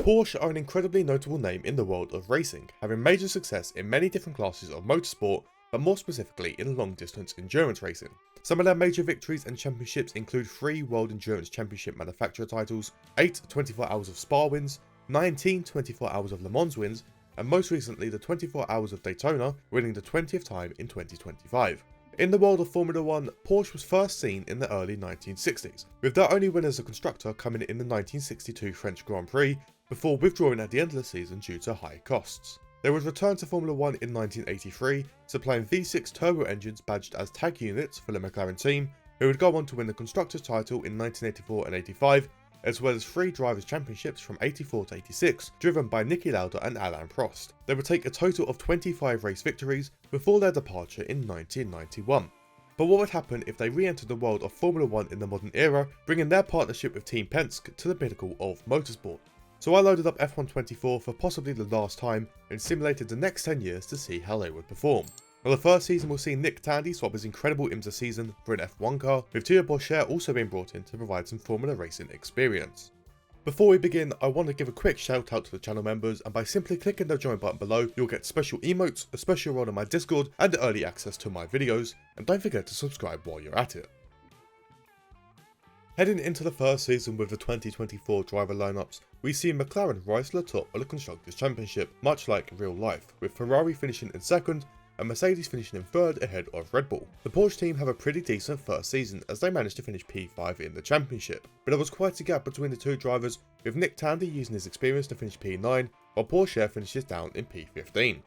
Porsche are an incredibly notable name in the world of racing, having major success in many different classes of motorsport, but more specifically in long-distance endurance racing. Some of their major victories and championships include 3 World Endurance Championship manufacturer titles, 8 24 Hours of Spa wins, 19 24 Hours of Le Mans wins, and most recently the 24 Hours of Daytona, winning the 20th time in 2025. In the world of Formula 1, Porsche was first seen in the early 1960s, with their only win as a constructor coming in the 1962 French Grand Prix, before withdrawing at the end of the season due to high costs. They would return to Formula 1 in 1983, supplying V6 turbo engines badged as tag units for the McLaren team, who would go on to win the Constructors' title in 1984 and 85, as well as 3 Drivers' Championships from 84 to 86, driven by Niki Lauda and Alain Prost. They would take a total of 25 race victories before their departure in 1991. But what would happen if they re-entered the world of Formula 1 in the modern era, bringing their partnership with Team Penske to the pinnacle of motorsport? So I loaded up F1 24 for possibly the last time and simulated the next 10 years to see how they would perform. Well, the first season will see Nick Tandy swap his incredible IMSA season for an F1 car, with Porsche also being brought in to provide some Formula racing experience. Before we begin, I want to give a quick shout out to the channel members, and by simply clicking the join button below, you'll get special emotes, a special role in my Discord, and early access to my videos, and don't forget to subscribe while you're at it. Heading into the first season with the 2024 driver lineups, we see McLaren rise to the top of the Constructors' Championship, much like real life, with Ferrari finishing in second and Mercedes finishing in third ahead of Red Bull. The Porsche team have a pretty decent first season as they managed to finish P5 in the championship, but there was quite a gap between the two drivers, with Nick Tandy using his experience to finish P9, while Porsche finishes down in P15.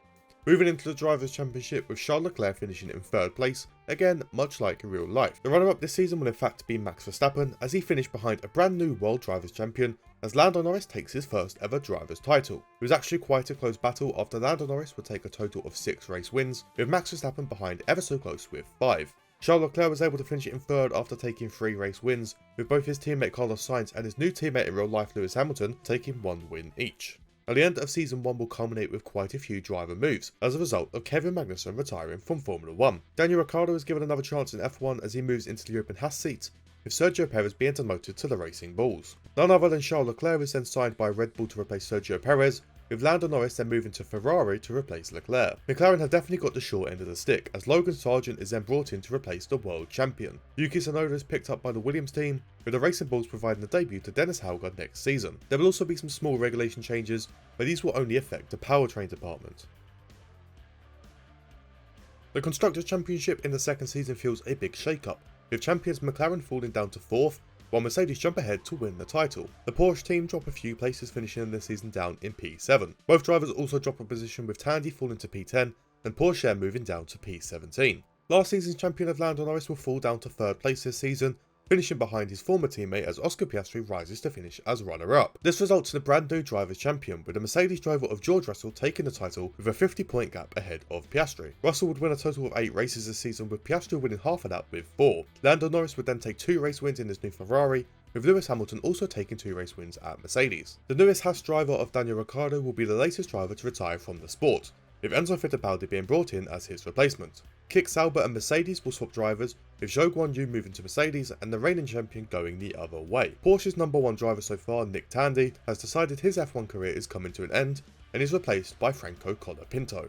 Moving into the Drivers' Championship with Charles Leclerc finishing in third place, again much like in real life. The runner-up this season will in fact be Max Verstappen, as he finished behind a brand new World Drivers' Champion, as Lando Norris takes his first ever Drivers' title. It was actually quite a close battle after Lando Norris would take a total of 6 race wins, with Max Verstappen behind ever so close with 5. Charles Leclerc was able to finish in third after taking 3 race wins, with both his teammate Carlos Sainz and his new teammate in real life Lewis Hamilton taking 1 win each. Now, the end of Season 1 will culminate with quite a few driver moves, as a result of Kevin Magnussen retiring from Formula 1. Daniel Ricciardo is given another chance in F1 as he moves into the open Haas seat, with Sergio Perez being demoted to the Racing Bulls. None other than Charles Leclerc is then signed by Red Bull to replace Sergio Perez, with Lando Norris then moving to Ferrari to replace Leclerc. McLaren have definitely got the short end of the stick, as Logan Sargent is then brought in to replace the world champion. Yuki Tsunoda is picked up by the Williams team, with the Racing Bulls providing the debut to Dennis Hauger next season. There will also be some small regulation changes, but these will only affect the powertrain department. The Constructors' Championship in the second season feels a big shake-up, with champions McLaren falling down to 4th, while Mercedes jump ahead to win the title. The Porsche team drop a few places, finishing this season down in P7. Both drivers also drop a position, with Tandy falling to P10 and Porsche moving down to P17. Last season's champion of Lando Norris will fall down to 3rd place this season, finishing behind his former teammate as Oscar Piastri rises to finish as runner-up. This results in a brand new Drivers' Champion, with the Mercedes driver of George Russell taking the title with a 50-point gap ahead of Piastri. Russell would win a total of 8 races this season, with Piastri winning half of that with 4. Lando Norris would then take 2 race wins in his new Ferrari, with Lewis Hamilton also taking 2 race wins at Mercedes. The newest Haas driver of Daniel Ricciardo will be the latest driver to retire from the sport, with Enzo Fittipaldi being brought in as his replacement. Kick Sauber and Mercedes will swap drivers, with Zhou Guanyu moving to Mercedes and the reigning champion going the other way. Porsche's number 1 driver so far, Nick Tandy, has decided his F1 career is coming to an end and is replaced by Franco Colapinto.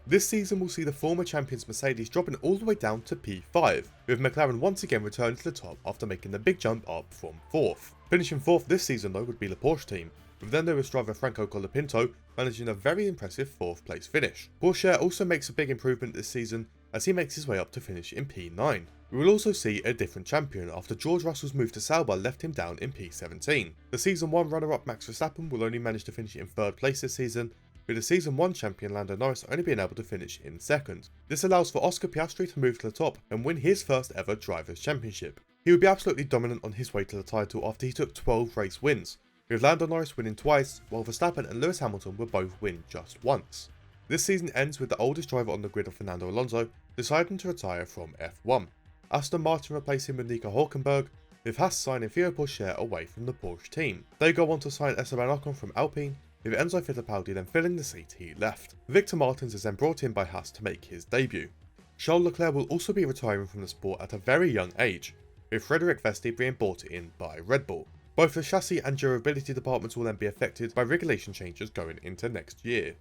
This season will see the former champions Mercedes dropping all the way down to P5, with McLaren once again returning to the top after making the big jump up from 4th. Finishing 4th this season though would be the Porsche team, with their newest driver Franco Colapinto managing a very impressive 4th place finish. Porsche also makes a big improvement this season as he makes his way up to finish in P9. We will also see a different champion after George Russell's move to Sauber left him down in P17. The Season 1 runner-up Max Verstappen will only manage to finish in 3rd place this season, with the Season 1 champion Lando Norris only being able to finish in 2nd. This allows for Oscar Piastri to move to the top and win his first ever Drivers' Championship. He would be absolutely dominant on his way to the title after he took 12 race wins, with Lando Norris winning twice, while Verstappen and Lewis Hamilton will both win just once. This season ends with the oldest driver on the grid of Fernando Alonso deciding to retire from F1. Aston Martin replace him with Nico Hülkenberg, with Haas signing Porsche away from the Porsche team. They go on to sign Esteban Ocon from Alpine, with Enzo Fittipaldi then filling the seat he left. Victor Martins is then brought in by Haas to make his debut. Charles Leclerc will also be retiring from the sport at a very young age, with Frederic Vesti being brought in by Red Bull. Both the chassis and durability departments will then be affected by regulation changes going into next year.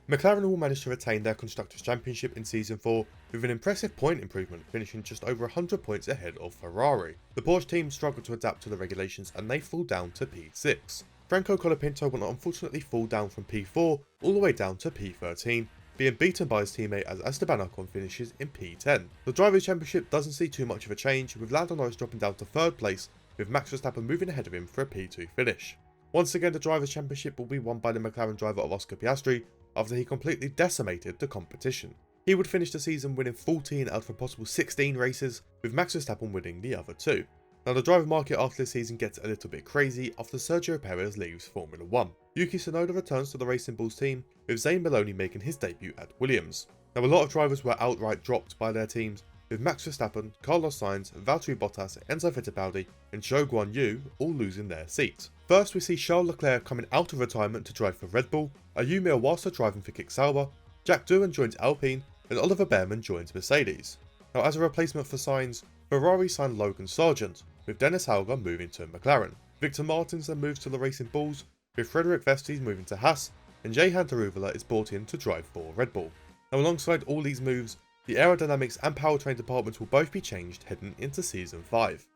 McLaren will manage to retain their Constructors' Championship in Season 4 with an impressive point improvement, finishing just over 100 points ahead of Ferrari. The Porsche team struggled to adapt to the regulations and they fall down to P6. Franco Colapinto will unfortunately fall down from P4 all the way down to P13, being beaten by his teammate as Esteban Ocon finishes in P10. The Drivers' Championship doesn't see too much of a change, with Lando Norris dropping down to 3rd place, with Max Verstappen moving ahead of him for a P2 finish. Once again, the Drivers' Championship will be won by the McLaren driver of Oscar Piastri after he completely decimated the competition. He would finish the season winning 14 out of a possible 16 races, with Max Verstappen winning the other 2. Now the driver market after this season gets a little bit crazy after Sergio Perez leaves Formula 1. Yuki Tsunoda returns to the Racing Bulls team, with Zayn Maloney making his debut at Williams. Now a lot of drivers were outright dropped by their teams, with Max Verstappen, Carlos Sainz, Valtteri Bottas, Enzo Fittipaldi and Zhou Guanyu all losing their seats. First we see Charles Leclerc coming out of retirement to drive for Red Bull, Ayumu Iwasa driving for Kick Sauber, Jack Doohan joins Alpine and Oliver Behrman joins Mercedes. Now as a replacement for Sainz, Ferrari signed Logan Sargent, with Dennis Hauger moving to McLaren. Victor Martins then moves to the Racing Bulls, with Frederick Vesti moving to Haas, and Jehan Daruvala is brought in to drive for Red Bull. Now alongside all these moves, the aerodynamics and powertrain departments will both be changed heading into Season 5.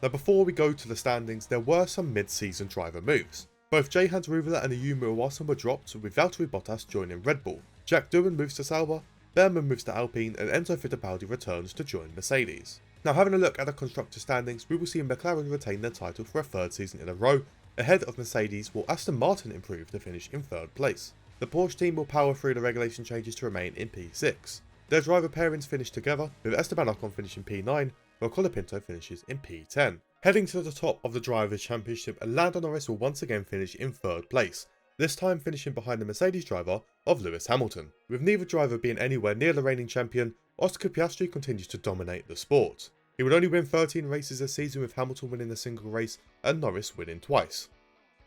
Now before we go to the standings, there were some mid-season driver moves. Both Jehan Daruvala and Ayumu Iwasa were dropped, with Valtteri Bottas joining Red Bull. Jack Doohan moves to Sauber, Behrman moves to Alpine and Enzo Fittipaldi returns to join Mercedes. Now having a look at the constructor standings, we will see McLaren retain their title for a 3rd season in a row, ahead of Mercedes, while Aston Martin improve to finish in 3rd place. The Porsche team will power through the regulation changes to remain in P6. Their driver pairings finish together, with Esteban Ocon finishing P9, while Colapinto finishes in P10. Heading to the top of the Drivers' Championship, Lando Norris will once again finish in 3rd place, this time finishing behind the Mercedes driver of Lewis Hamilton. With neither driver being anywhere near the reigning champion, Oscar Piastri continues to dominate the sport. He would only win 13 races this season, with Hamilton winning a single race and Norris winning twice.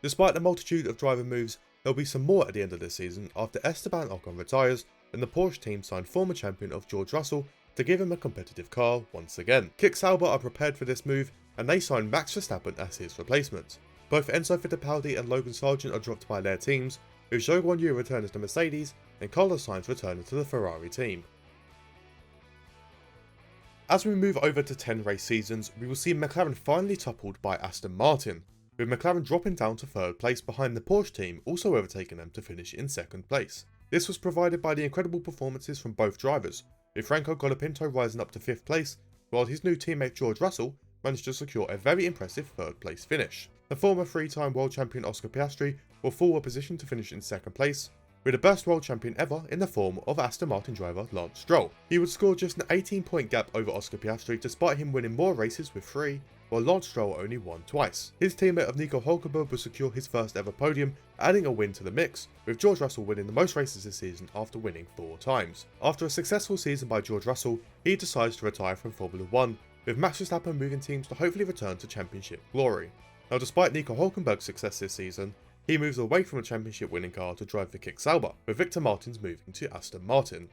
Despite the multitude of driver moves, there will be some more at the end of this season after Esteban Ocon retires and the Porsche team signed former champion of George Russell to give him a competitive car once again. Kick Sauber are prepared for this move and they signed Max Verstappen as his replacement. Both Enzo Fittipaldi and Logan Sargent are dropped by their teams, with Zhou Guanyu returning to Mercedes and Carlos Sainz returning to the Ferrari team. As we move over to 10 race seasons, we will see McLaren finally toppled by Aston Martin, with McLaren dropping down to 3rd place behind the Porsche team also overtaking them to finish in 2nd place. This was provided by the incredible performances from both drivers, with Franco Colapinto rising up to 5th place, while his new teammate George Russell managed to secure a very impressive 3rd place finish. The former 3-time world champion Oscar Piastri will fall a position to finish in 2nd place, with the best world champion ever in the form of Aston Martin driver Lance Stroll. He would score just an 18-point gap over Oscar Piastri despite him winning more races with 3, while Lance Stroll only won twice. His teammate of Nico Hulkenberg will secure his first ever podium, adding a win to the mix, with George Russell winning the most races this season after winning 4 times. After a successful season by George Russell, he decides to retire from Formula 1, with Max Verstappen moving teams to hopefully return to championship glory. Now despite Nico Hulkenberg's success this season, he moves away from a championship winning car to drive for Kick Sauber, with Victor Martins moving to Aston Martin.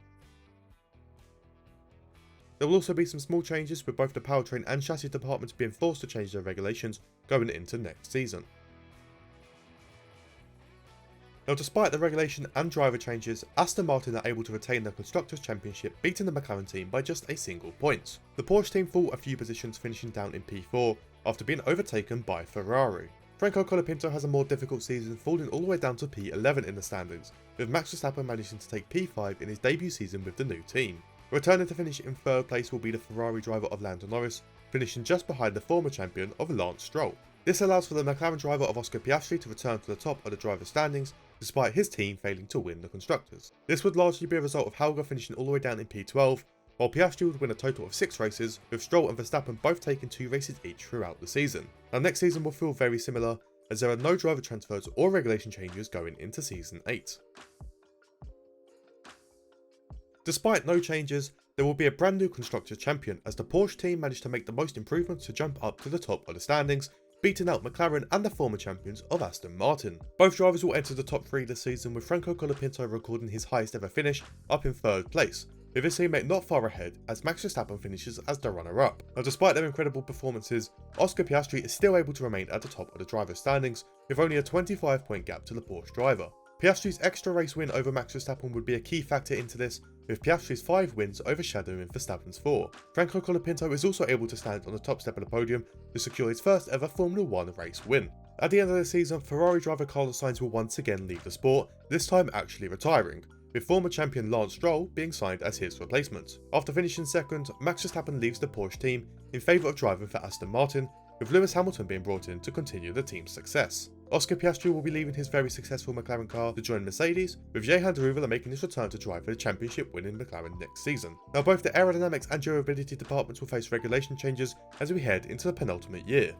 There will also be some small changes, with both the powertrain and chassis departments being forced to change their regulations going into next season. Now despite the regulation and driver changes, Aston Martin are able to retain their Constructors' Championship, beating the McLaren team by just a single point. The Porsche team fall a few positions, finishing down in P4 after being overtaken by Ferrari. Franco Colapinto has a more difficult season, falling all the way down to P11 in the standings, with Max Verstappen managing to take P5 in his debut season with the new team. Returning to finish in 3rd place will be the Ferrari driver of Lando Norris, finishing just behind the former champion of Lance Stroll. This allows for the McLaren driver of Oscar Piastri to return to the top of the driver's standings, despite his team failing to win the Constructors. This would largely be a result of Hauger finishing all the way down in P12, while Piastri would win a total of 6 races, with Stroll and Verstappen both taking 2 races each throughout the season. Now next season will feel very similar, as there are no driver transfers or regulation changes going into Season 8. Despite no changes, there will be a brand new Constructors' Champion, as the Porsche team managed to make the most improvements to jump up to the top of the standings, beating out McLaren and the former champions of Aston Martin. Both drivers will enter the top 3 this season, with Franco Colapinto recording his highest ever finish, up in 3rd place, with his teammate not far ahead as Max Verstappen finishes as the runner-up. Now despite their incredible performances, Oscar Piastri is still able to remain at the top of the driver's standings with only a 25-point gap to the Porsche driver. Piastri's extra race win over Max Verstappen would be a key factor into this, with Piastri's 5 wins overshadowing Verstappen's 4. Franco Colapinto is also able to stand on the top step of the podium to secure his first ever Formula 1 race win. At the end of the season, Ferrari driver Carlos Sainz will once again leave the sport, this time actually retiring, with former champion Lance Stroll being signed as his replacement. After finishing second, Max Verstappen leaves the Porsche team in favour of driving for Aston Martin, with Lewis Hamilton being brought in to continue the team's success. Oscar Piastri will be leaving his very successful McLaren car to join Mercedes, with Jehan Daruvala making his return to drive for the championship-winning McLaren next season. Now both the aerodynamics and durability departments will face regulation changes as we head into the penultimate year.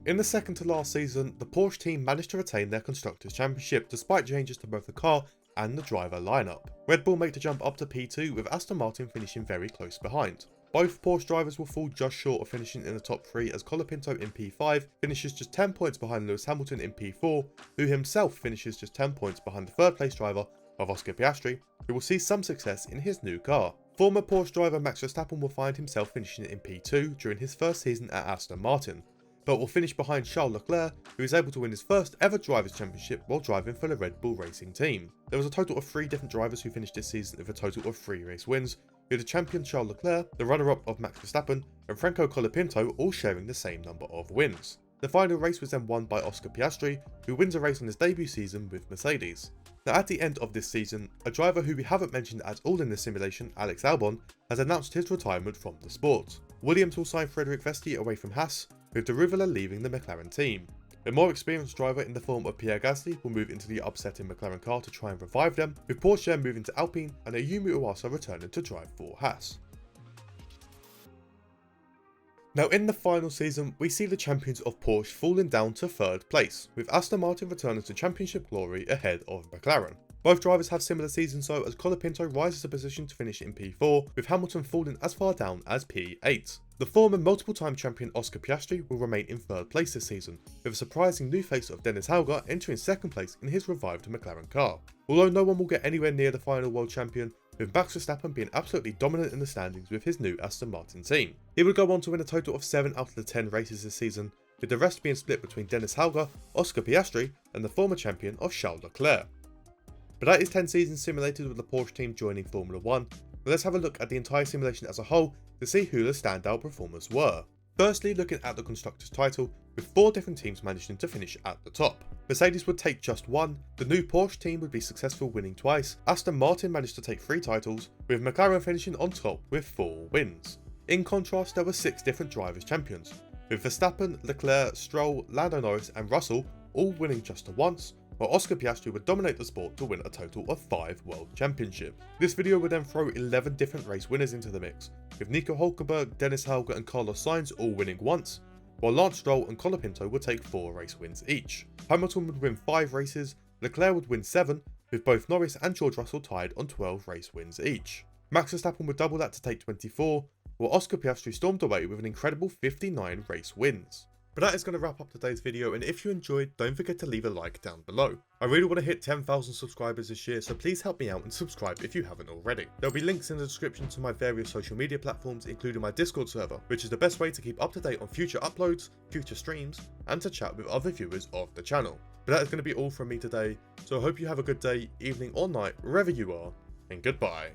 In the second to last season, the Porsche team managed to retain their Constructors' Championship despite changes to both the car and the driver lineup. Red Bull make the jump up to P2 with Aston Martin finishing very close behind. Both Porsche drivers will fall just short of finishing in the top 3 as Colapinto in P5 finishes just 10 points behind Lewis Hamilton in P4, who himself finishes just 10 points behind the third place driver of Oscar Piastri, who will see some success in his new car. Former Porsche driver Max Verstappen will find himself finishing in P2 during his first season at Aston Martin, but will finish behind Charles Leclerc, who is able to win his first ever Drivers' Championship while driving for the Red Bull Racing team. There was a total of 3 different drivers who finished this season with a total of 3 race wins, with the champion Charles Leclerc, the runner-up of Max Verstappen, and Franco Colapinto all sharing the same number of wins. The final race was then won by Oscar Piastri, who wins a race on his debut season with Mercedes. Now at the end of this season, a driver who we haven't mentioned at all in this simulation, Alex Albon, has announced his retirement from the sport. Williams will sign Frederic Vesti away from Haas, with Daruvala leaving the McLaren team. A more experienced driver in the form of Pierre Gasly will move into the upsetting McLaren car to try and revive them, with Porsche moving to Alpine and Ayumu Iwasa returning to drive for Haas. Now in the final season, we see the champions of Porsche falling down to 3rd place, with Aston Martin returning to championship glory ahead of McLaren. Both drivers have similar seasons though, as Colapinto rises a position to finish in P4, with Hamilton falling as far down as P8. The former multiple-time champion Oscar Piastri will remain in 3rd place this season, with a surprising new face of Dennis Hauger entering 2nd place in his revived McLaren car. Although no one will get anywhere near the final world champion, with Max Verstappen being absolutely dominant in the standings with his new Aston Martin team. He would go on to win a total of 7 out of the 10 races this season, with the rest being split between Dennis Hauger, Oscar Piastri, and the former champion of Charles Leclerc. But that is 10 seasons simulated with the Porsche team joining Formula 1, but let's have a look at the entire simulation as a whole to see who the standout performers were. Firstly, looking at the Constructors' title, with 4 different teams managing to finish at the top. Mercedes would take just 1, the new Porsche team would be successful winning twice, Aston Martin managed to take 3 titles, with McLaren finishing on top with 4 wins. In contrast, there were 6 different drivers' champions, with Verstappen, Leclerc, Stroll, Lando Norris and Russell all winning just once, while Oscar Piastri would dominate the sport to win a total of 5 world championships. This video would then throw 11 different race winners into the mix, with Nico Hülkenberg, Dennis Hauger and Carlos Sainz all winning once, while Lance Stroll and Colapinto would take 4 race wins each. Hamilton would win 5 races, Leclerc would win 7, with both Norris and George Russell tied on 12 race wins each. Max Verstappen would double that to take 24, while Oscar Piastri stormed away with an incredible 59 race wins. But that is going to wrap up today's video, and if you enjoyed, don't forget to leave a like down below. I really want to hit 10,000 subscribers this year, so please help me out and subscribe if you haven't already. There'll be links in the description to my various social media platforms, including my Discord server, which is the best way to keep up to date on future uploads, future streams, and to chat with other viewers of the channel. But that is going to be all from me today, so I hope you have a good day, evening or night, wherever you are, and goodbye.